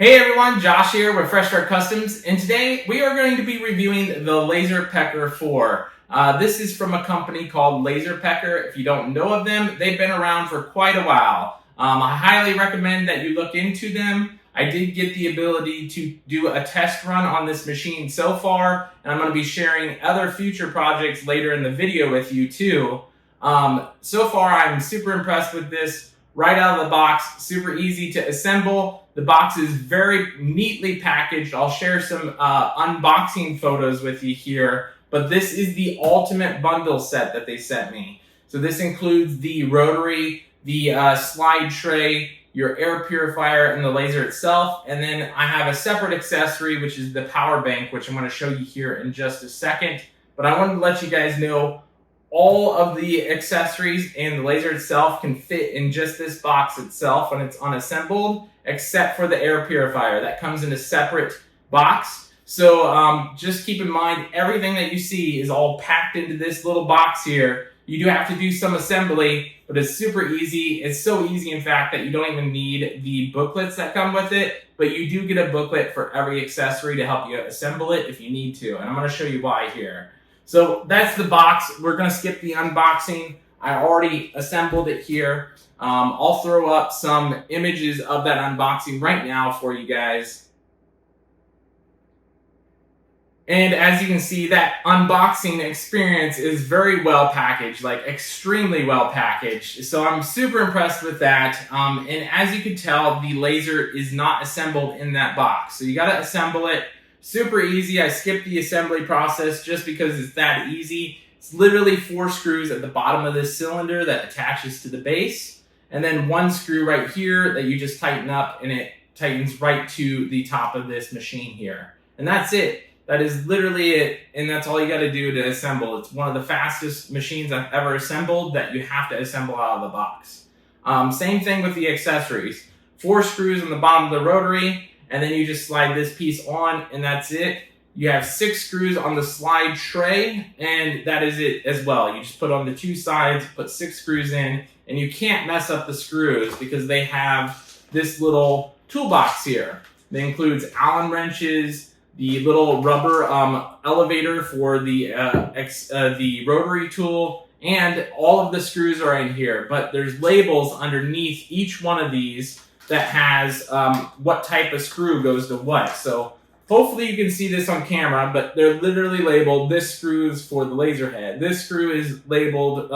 Hey everyone, Josh here with Fresh Start Customs, and today we are going to be reviewing the LaserPecker 4. This is from a company called LaserPecker. If you don't know of them, they've been around for quite a while. I highly recommend that you look into them. I did get the ability to do a test run on this machine so far, and I'm going to be sharing other future projects later in the video with you too. So far, I'm super impressed with this. Right out of the box, super easy to assemble. The box is very neatly packaged. I'll share some unboxing photos with you here, but this is the ultimate bundle set that they sent me. So this includes the rotary, the slide tray, your air purifier, and the laser itself. And then I have a separate accessory, which is the power bank, which I'm going to show you here in just a second. But I wanted to let you guys know all of the accessories and the laser itself can fit in just this box itself when it's unassembled, except for the air purifier. That comes in a separate box. So just keep in mind, everything that you see is all packed into this little box here. You do have to do some assembly, but it's super easy. It's so easy, in fact, that you don't even need the booklets that come with it, but you do get a booklet for every accessory to help you assemble it if you need to. And I'm going to show you why here. So that's the box. We're going to skip the unboxing. I already assembled it here. I'll throw up some images of that unboxing right now for you guys. And as you can see, that unboxing experience is very well packaged, like extremely well packaged. So I'm super impressed with that. And as you can tell, the laser is not assembled in that box. So you got to assemble it. Super easy. I skipped the assembly process just because it's that easy. It's literally 4 screws at the bottom of this cylinder that attaches to the base, and then 1 screw right here that you just tighten up, and it tightens right to the top of this machine here. And that's it. That is literally it, and that's all you got to do to assemble. It's one of the fastest machines I've ever assembled that you have to assemble out of the box. Same thing with the accessories. 4 screws on the bottom of the rotary, and then you just slide this piece on, and that's it. You have 6 screws on the slide tray, and that is it as well. You just put on the 2 sides, put 6 screws in, and you can't mess up the screws because they have this little toolbox here. That includes Allen wrenches, the little rubber elevator for the rotary tool, and all of the screws are in here. But there's labels underneath each one of these that has what type of screw goes to what. So hopefully you can see this on camera, but they're literally labeled. This screw is for the laser head. This screw is labeled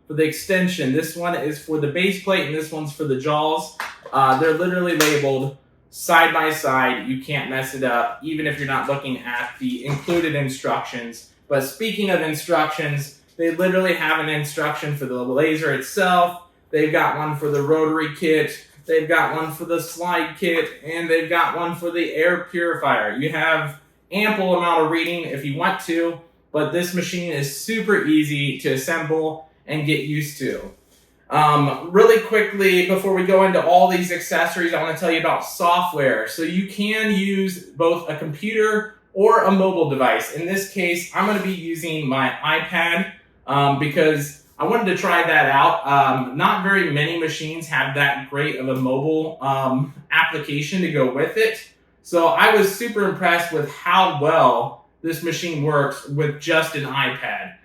for the extension. This one is for the base plate, and this one's for the jaws. They're literally labeled side by side. You can't mess it up, even if you're not looking at the included instructions. But speaking of instructions, they literally have an instruction for the laser itself. They've got one for the rotary kit. They've got one for the slide kit, and they've got one for the air purifier. You have ample amount of reading if you want to, but this machine is super easy to assemble and get used to. Really quickly, before we go into all these accessories, I want to tell you about software. So you can use both a computer or a mobile device. In this case, I'm going to be using my iPad because I wanted to try that out. Not very many machines have that great of a mobile application to go with it. So I was super impressed with how well this machine works with just an iPad.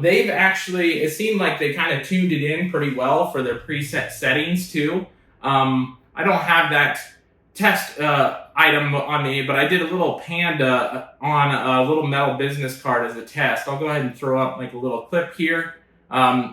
They've actually, it seemed like they kind of tuned it in pretty well for their preset settings too. I don't have that test item on me, but I did a little panda on a little metal business card as a test. I'll go ahead and throw up like a little clip here.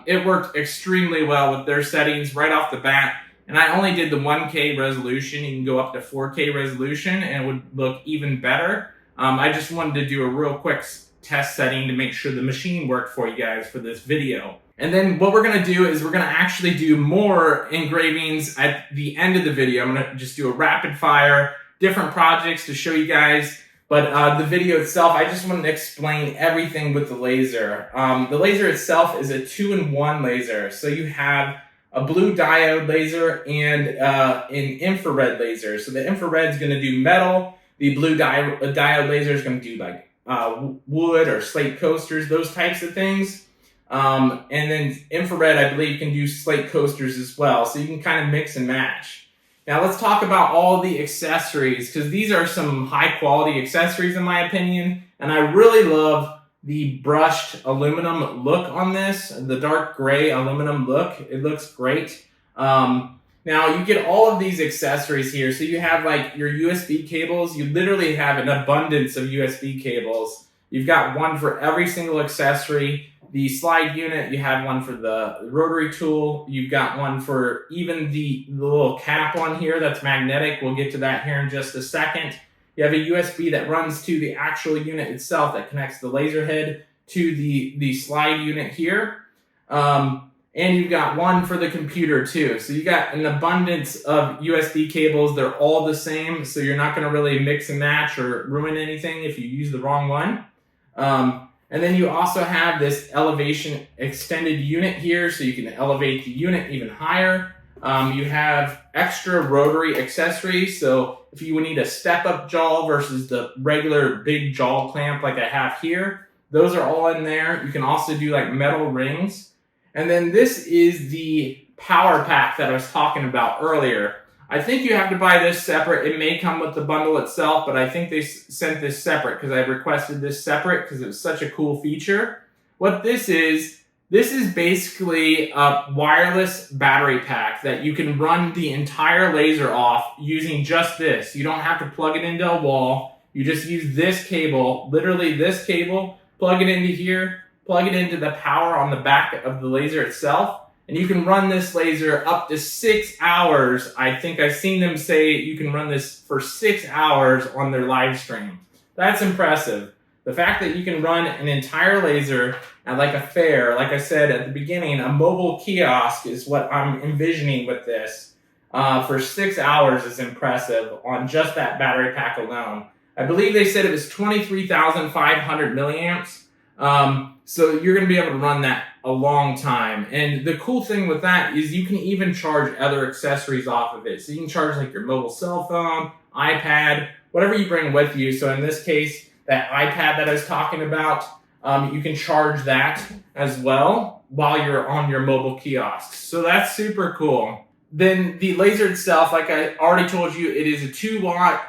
It worked extremely well with their settings right off the bat, and I only did the 1K resolution. You can go up to 4K resolution and it would look even better. I just wanted to do a real quick test setting to make sure the machine worked for you guys for this video. And then what we're going to do is we're going to actually do more engravings at the end of the video. I'm going to just do a rapid fire, different projects to show you guys. But the video itself, I just wanted to explain everything with the laser. The laser itself is a 2-in-1 laser. So you have a blue diode laser and an infrared laser. So the infrared is going to do metal. The blue diode laser is going to do like wood or slate coasters, those types of things. And then infrared, I believe, can do slate coasters as well. So you can kind of mix and match. Now let's talk about all the accessories, because these are some high quality accessories in my opinion, and I really love the brushed aluminum look on this, the dark gray aluminum look. It looks great. Now you get all of these accessories here. So you have like your USB cables. You literally have an abundance of USB cables. You've got one for every single accessory. The slide unit, you have one for the rotary tool. You've got one for even the little cap on here that's magnetic. We'll get to that here in just a second. You have a USB that runs to the actual unit itself that connects the laser head to the slide unit here. And you've got one for the computer too. So you got an abundance of USB cables. They're all the same, so you're not going to really mix and match or ruin anything if you use the wrong one. And then you also have this elevation extended unit here, so you can elevate the unit even higher. You have extra rotary accessories, so if you would need a step-up jaw versus the regular big jaw clamp like I have here, those are all in there. You can also do like metal rings. And then this is the power pack that I was talking about earlier. I think you have to buy this separate. It may come with the bundle itself, but I think they sent this separate because I requested this separate because it was such a cool feature. What this is basically a wireless battery pack that you can run the entire laser off using just this. You don't have to plug it into a wall. You just use this cable, literally this cable, plug it into here, plug it into the power on the back of the laser itself, and you can run this laser up to 6 hours. I think I've seen them say you can run this for 6 hours on their live stream. That's impressive. The fact that you can run an entire laser at like a fair, like I said at the beginning, a mobile kiosk is what I'm envisioning with this, for 6 hours is impressive on just that battery pack alone. I believe they said it was 23,500 milliamps. So you're going to be able to run that a long time. And the cool thing with that is you can even charge other accessories off of it. So you can charge like your mobile cell phone, iPad, whatever you bring with you. So in this case, that iPad that I was talking about, you can charge that as well while you're on your mobile kiosk. So that's super cool. Then the laser itself, like I already told you, it is a 2-watt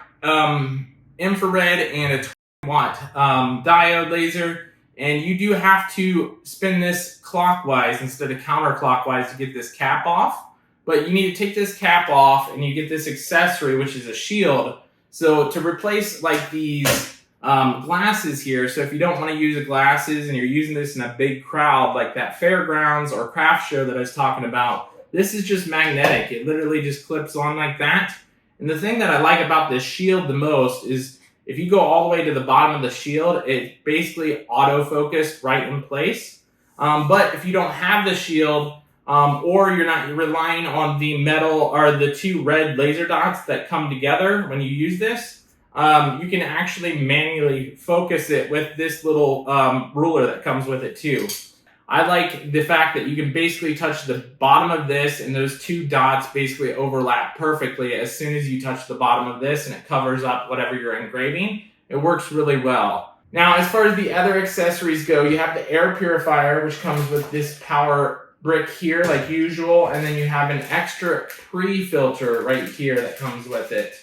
infrared and a 20-watt diode laser. And you do have to spin this clockwise instead of counterclockwise to get this cap off. But you need to take this cap off and you get this accessory, which is a shield. So to replace like these glasses here, so if you don't want to use the glasses and you're using this in a big crowd like that fairgrounds or craft show that I was talking about, this is just magnetic. It literally just clips on like that. And the thing that I like about this shield the most is if you go all the way to the bottom of the shield, it basically autofocused right in place. But if you don't have the shield, or you're relying on the metal or the 2 red laser dots that come together when you use this, you can actually manually focus it with this little ruler that comes with it too. I like the fact that you can basically touch the bottom of this and those 2 dots basically overlap perfectly as soon as you touch the bottom of this, and it covers up whatever you're engraving. It works really well. Now, as far as the other accessories go, you have the air purifier, which comes with this power brick here like usual, and then you have an extra pre-filter right here that comes with it.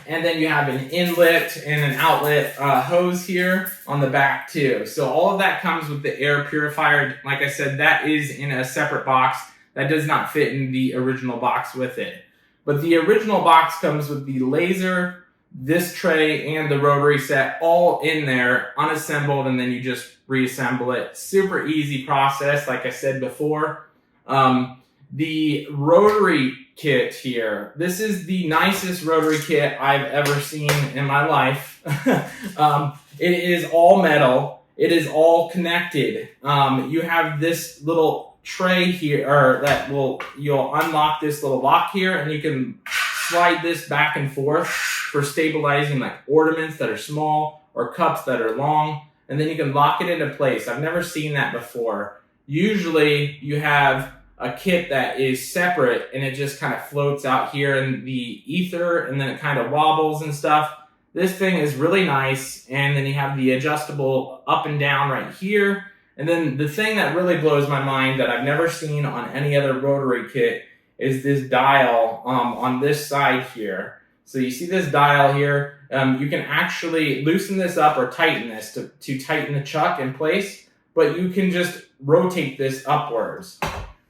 And then you have an inlet and an outlet hose here on the back too. So all of that comes with the air purifier. Like I said, that is in a separate box. That does not fit in the original box with it. But the original box comes with the laser, this tray, and the rotary set all in there, unassembled, and then you just reassemble it. Super easy process, like I said before. The rotary kit here. This is the nicest rotary kit I've ever seen in my life. It is all metal. It is all connected. You have this little tray here, or that you'll unlock this little lock here, and you can slide this back and forth for stabilizing like ornaments that are small or cups that are long, and then you can lock it into place. I've never seen that before. Usually you have a kit that is separate and it just kind of floats out here in the ether and then it kind of wobbles and stuff. This thing is really nice, and then you have the adjustable up and down right here. And then the thing that really blows my mind that I've never seen on any other rotary kit is this dial on this side here. So you see this dial here. You can actually loosen this up or tighten this to tighten the chuck in place, but you can just rotate this upwards.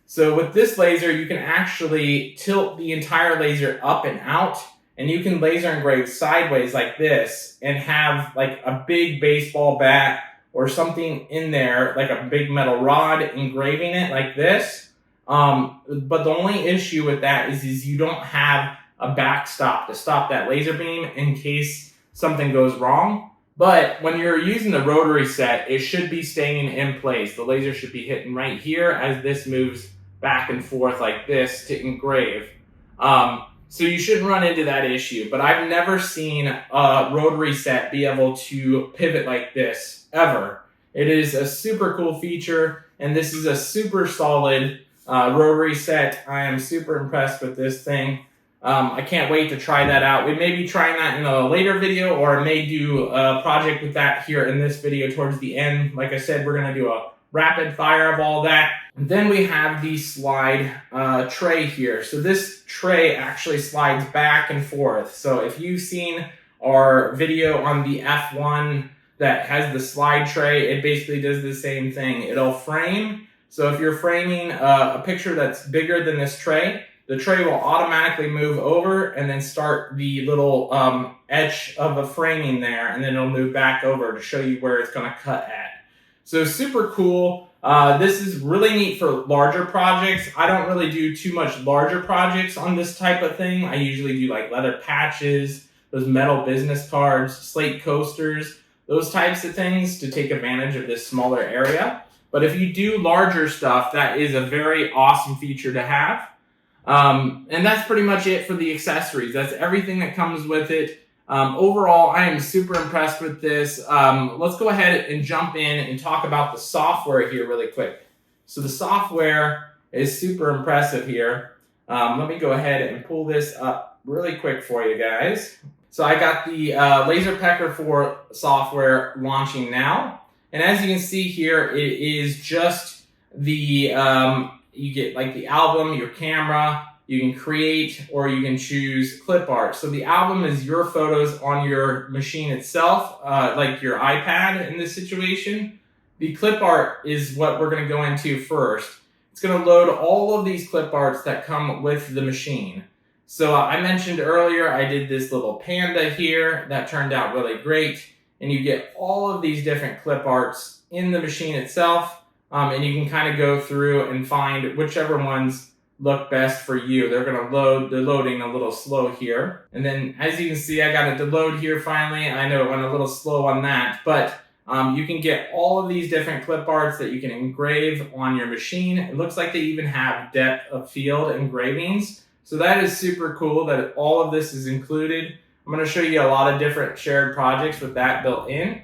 So with this laser, you can actually tilt the entire laser up and out, and you can laser engrave sideways like this and have like a big baseball bat or something in there, like a big metal rod, engraving it like this. But the only issue with that is you don't have a backstop to stop that laser beam in case something goes wrong. But when you're using the rotary set, it should be staying in place. The laser should be hitting right here as this moves back and forth like this to engrave. So you shouldn't run into that issue. But I've never seen a rotary set be able to pivot like this, ever. It is a super cool feature, and this is a super solid rotary set. I am super impressed with this thing. I can't wait to try that out. We may be trying that in a later video, or I may do a project with that here in this video towards the end. Like I said, we're going to do a rapid fire of all that. And then we have the slide tray here. So this tray actually slides back and forth. So if you've seen our video on the F1 that has the slide tray, it basically does the same thing. It'll frame. So if you're framing a picture that's bigger than this tray, the tray will automatically move over and then start the little edge of a framing there, and then it'll move back over to show you where it's going to cut at. So super cool. This is really neat for larger projects. I don't really do too much larger projects on this type of thing. I usually do like leather patches, those metal business cards, slate coasters, those types of things to take advantage of this smaller area. But if you do larger stuff, that is a very awesome feature to have. And that's pretty much it for the accessories. That's everything that comes with it. Overall, I am super impressed with this. Let's go ahead and jump in and talk about the software here really quick. So the software is super impressive here. Let me go ahead and pull this up really quick for you guys. So I got the LaserPecker 4 software launching now. And as you can see here, it is just the, you get like the album, your camera, you can create, or you can choose clip art. So the album is your photos on your machine itself, like your iPad in this situation. The clip art is what we're gonna go into first. It's gonna load all of these clip arts that come with the machine. So I mentioned earlier, I did this little panda here that turned out really great. And you get all of these different clip arts in the machine itself. And you can kind of go through and find whichever ones look best for you. They're going to load. They're loading a little slow here. And then as you can see, I got it to load here finally. I know it went a little slow on that, but you can get all of these different clip arts that you can engrave on your machine. It looks like they even have depth of field engravings. So that is super cool that all of this is included. I'm going to show you a lot of different shared projects with that built in.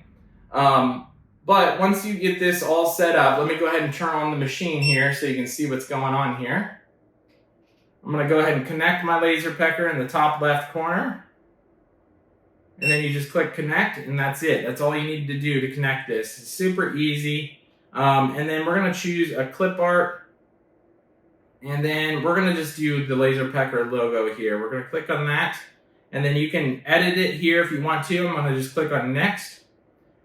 But once you get this all set up, let me go ahead and turn on the machine here so you can see what's going on here. I'm going to go ahead and connect my LaserPecker in the top left corner. And then you just click connect, and that's it. That's all you need to do to connect this. It's super easy. And then we're going to choose a clip art. And then we're going to just do the LaserPecker logo here. We're going to click on that. And then you can edit it here if you want to. I'm going to just click on next.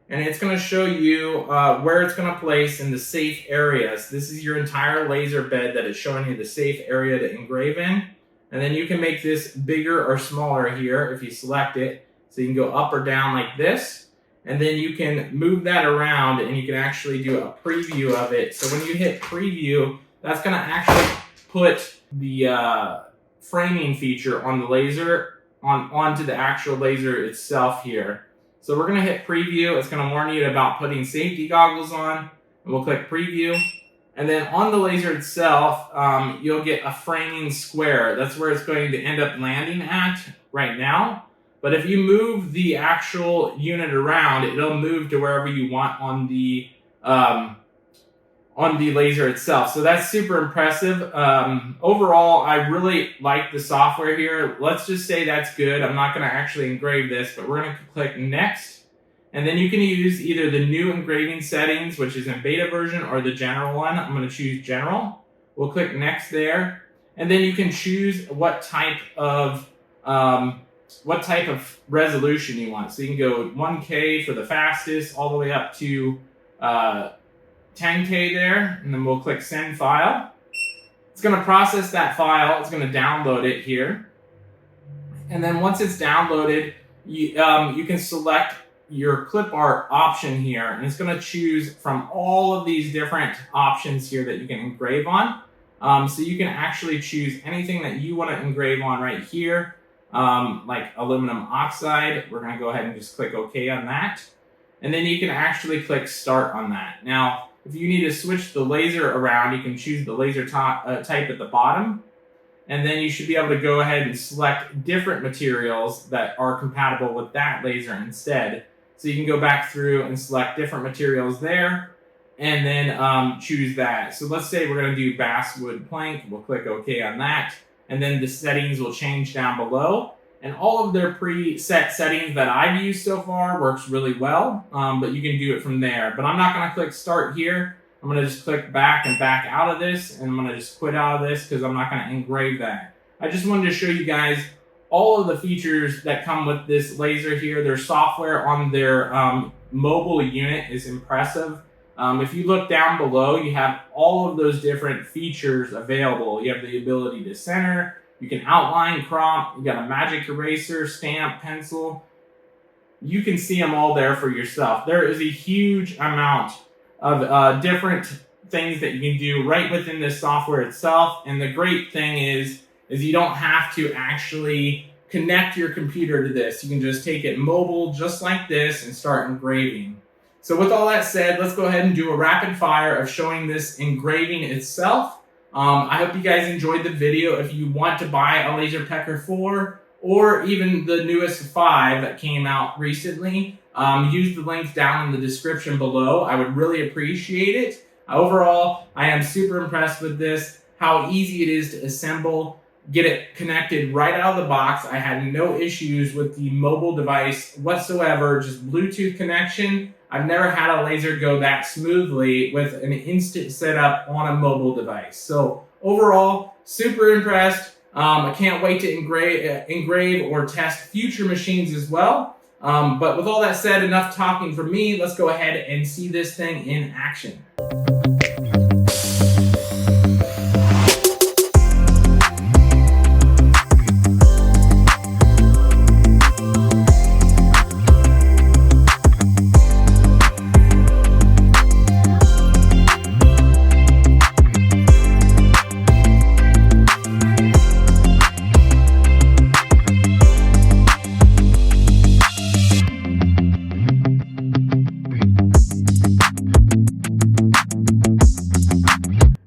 And it's going to show you where it's going to place in the safe areas. This is your entire laser bed that is showing you the safe area to engrave in. And then you can make this bigger or smaller here if you select it. So you can go up or down like this. And then you can move that around and you can actually do a preview of it. So when you hit preview, that's going to actually put the framing feature on the laser onto the actual laser itself here. So we're going to hit preview. It's going to warn you about putting safety goggles on. And we'll click preview. And then on the laser itself, you'll get a framing square. That's where it's going to end up landing at right now. But if you move the actual unit around, it'll move to wherever you want on the laser itself. So that's super impressive. Overall, I really like the software here. Let's just say that's good. I'm not going to actually engrave this, but we're going to click next. And then you can use either the new engraving settings, which is in beta version, or the general one. I'm going to choose general. We'll click next there. And then you can choose what type of resolution you want. So you can go 1K for the fastest, all the way up to 10K there, and then we'll click Send File. It's going to process that file. It's going to download it here. And then once it's downloaded, you can select your clip art option here, and it's going to choose from all of these different options here that you can engrave on. So you can actually choose anything that you want to engrave on right here, like aluminum oxide. We're going to go ahead and just click OK on that. And then you can actually click Start on that. Now, if you need to switch the laser around, you can choose the laser type at the bottom. And then you should be able to go ahead and select different materials that are compatible with that laser instead. So you can go back through and select different materials there, and then choose that. So let's say we're going to do basswood plank. We'll click OK on that. And then the settings will change down below. And all of their preset settings that I've used so far works really well, but you can do it from there. But I'm not going to click Start here. I'm going to just click back and back out of this, and I'm going to just quit out of this because I'm not going to engrave that. I just wanted to show you guys all of the features that come with this laser here. Their software on their mobile unit is impressive. If you look down below, you have all of those different features available. You have the ability to center, you can outline, crop, you got a magic eraser, stamp, pencil. You can see them all there for yourself. There is a huge amount of different things that you can do right within this software itself. And the great thing is you don't have to actually connect your computer to this. You can just take it mobile just like this and start engraving. So with all that said, let's go ahead and do a rapid fire of showing this engraving itself. I hope you guys enjoyed the video. If you want to buy a LaserPecker 4 or even the newest 5 that came out recently, use the links down in the description below. I would really appreciate it. Overall, I am super impressed with this, how easy it is to assemble, get it connected right out of the box. I had no issues with the mobile device whatsoever, just Bluetooth connection. I've never had a laser go that smoothly with an instant setup on a mobile device. So overall, super impressed. I can't wait to engrave or test future machines as well. But with all that said, enough talking from me. Let's go ahead and see this thing in action.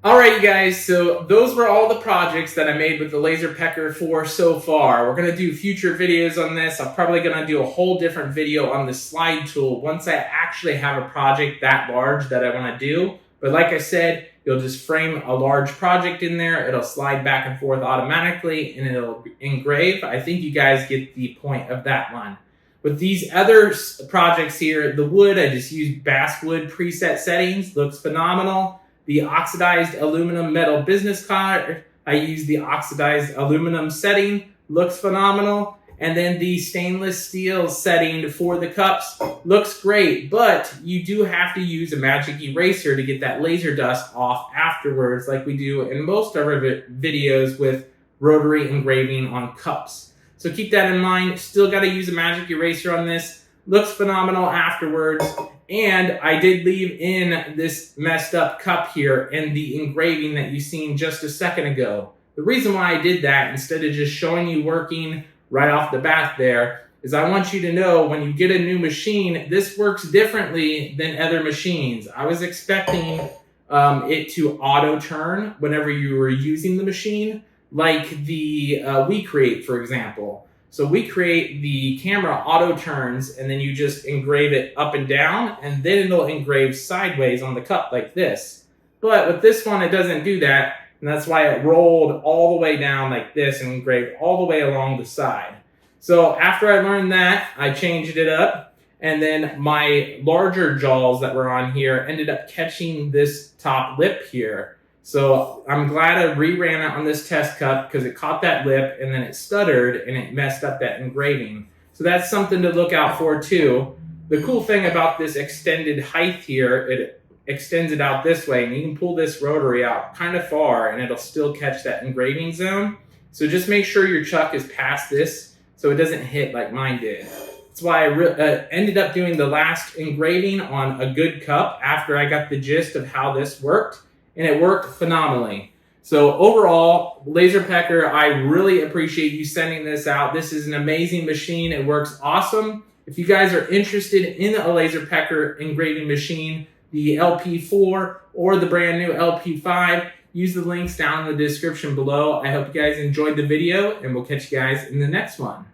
Alright you guys, so those were all the projects that I made with the LaserPecker 4 so far. We're going to do future videos on this. I'm probably going to do a whole different video on the slide tool once I actually have a project that large that I want to do. But like I said, you'll just frame a large project in there. It'll slide back and forth automatically and it'll engrave. I think you guys get the point of that one. With these other projects here, the wood, I just used basswood preset settings. Looks phenomenal. The oxidized aluminum metal business card, I use the oxidized aluminum setting, looks phenomenal. And then the stainless steel setting for the cups looks great, but you do have to use a magic eraser to get that laser dust off afterwards, like we do in most of our videos with rotary engraving on cups. So keep that in mind. Still got to use a magic eraser on this. Looks phenomenal afterwards. And I did leave in this messed up cup here and the engraving that you seen just a second ago. The reason why I did that, instead of just showing you working right off the bat there, is I want you to know when you get a new machine, this works differently than other machines. I was expecting it to auto turn whenever you were using the machine, like the WeCreate, for example. So WeCreate, the camera auto turns and then you just engrave it up and down and then it'll engrave sideways on the cup like this. But with this one, it doesn't do that. And that's why it rolled all the way down like this and engraved all the way along the side. So after I learned that, I changed it up. And then my larger jaws that were on here ended up catching this top lip here. So I'm glad I reran it on this test cup because it caught that lip and then it stuttered and it messed up that engraving. So that's something to look out for too. The cool thing about this extended height here, it extends it out this way, and you can pull this rotary out kind of far and it'll still catch that engraving zone. So just make sure your chuck is past this so it doesn't hit like mine did. That's why I ended up doing the last engraving on a good cup after I got the gist of how this worked, and it worked phenomenally. So overall, LaserPecker, I really appreciate you sending this out. This is an amazing machine. It works awesome. If you guys are interested in a LaserPecker engraving machine, the LP4 or the brand new LP5, use the links down in the description below. I hope you guys enjoyed the video, and we'll catch you guys in the next one.